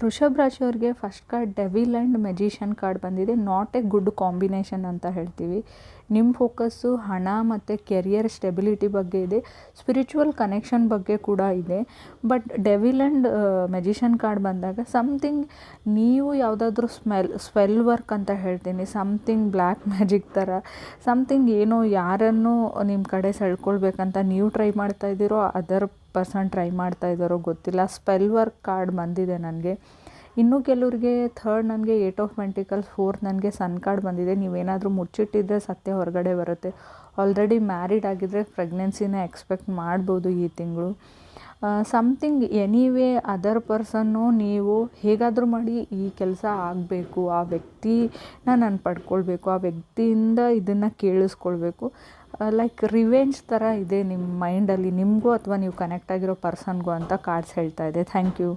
ವೃಷಭ ರಾಶಿಯವ್ರಿಗೆ first card devil and magician card ಬಂದಿದೆ. ನಾಟ್ ಎ ಗುಡ್ ಕಾಂಬಿನೇಷನ್ ಅಂತ ಹೇಳ್ತೀವಿ. ನಿಮ್ಮ ಫೋಕಸ್ಸು ಹಣ ಮತ್ತು ಕೆರಿಯರ್ ಸ್ಟೆಬಿಲಿಟಿ ಬಗ್ಗೆ ಇದೆ. ಸ್ಪಿರಿಚುವಲ್ ಕನೆಕ್ಷನ್ ಬಗ್ಗೆ ಕೂಡ ಇದೆ. But devil and magician card ಬಂದಾಗ ಸಮಥಿಂಗ್ ನೀವು ಯಾವುದಾದ್ರೂ ಸ್ವೆಲ್ ವರ್ಕ್ ಅಂತ ಹೇಳ್ತೀನಿ, ಸಮಥಿಂಗ್ ಬ್ಲ್ಯಾಕ್ ಮ್ಯಾಜಿಕ್ ಥರ ಸಮಥಿಂಗ್ ಏನೋ ಯಾರನ್ನು ನಿಮ್ಮ ಕಡೆ ಸೆಳ್ಕೊಳ್ಬೇಕಂತ ನೀವು ಟ್ರೈ ಮಾಡ್ತಾಯಿದ್ದೀರೋ, ಅದರ್ ಪರ್ಸನ್ ಟ್ರೈ ಮಾಡ್ತಾ ಇದ್ದಾರೋ ಗೊತ್ತಿಲ್ಲ. ಸ್ಪೆಲ್ ವರ್ಕ್ ಕಾರ್ಡ್ ಬಂದಿದೆ ನನಗೆ. ಇನ್ನೂ ಕೆಲವ್ರಿಗೆ ಥರ್ಡ್ ನನಗೆ 8 ಆಫ್ ಪೆಂಟಿಕಲ್ಸ್, 4th ನನಗೆ ಸನ್ ಕಾರ್ಡ್ ಬಂದಿದೆ. ನೀವೇನಾದರೂ ಮುಚ್ಚಿಟ್ಟಿದ್ರೆ ಸತ್ಯ ಹೊರಗಡೆ ಬರುತ್ತೆ. ಆಲ್ರೆಡಿ ಮ್ಯಾರಿಡ್ ಆಗಿದ್ದರೆ ಪ್ರೆಗ್ನೆನ್ಸಿನ ಎಕ್ಸ್ಪೆಕ್ಟ್ ಮಾಡ್ಬೋದು ಈ ತಿಂಗಳು. ಸಮಥಿಂಗ್ ಎನಿವೇ ಅದರ್ ಪರ್ಸನ್ನು ನೀವು ಹೇಗಾದರೂ ಮಾಡಿ ಈ ಕೆಲಸ ಆಗಬೇಕು, ಆ ವ್ಯಕ್ತಿನ ನಾನು ಪಡ್ಕೊಳ್ಬೇಕು, ಆ ವ್ಯಕ್ತಿಯಿಂದ ಇದನ್ನು ಕೇಳಿಸ್ಕೊಳ್ಬೇಕು, ಲೈಕ್ ರಿವೆಂಜ್ ಥರ ಇದೆ ನಿಮ್ಮ ಮೈಂಡಲ್ಲಿ, ನಿಮಗೂ ಅಥವಾ ನೀವು ಕನೆಕ್ಟ್ ಆಗಿರೋ ಪರ್ಸನ್ಗೂ ಅಂತ ಕಾರ್ಡ್ಸ್ ಹೇಳ್ತಾ ಇದೆ. Thank you.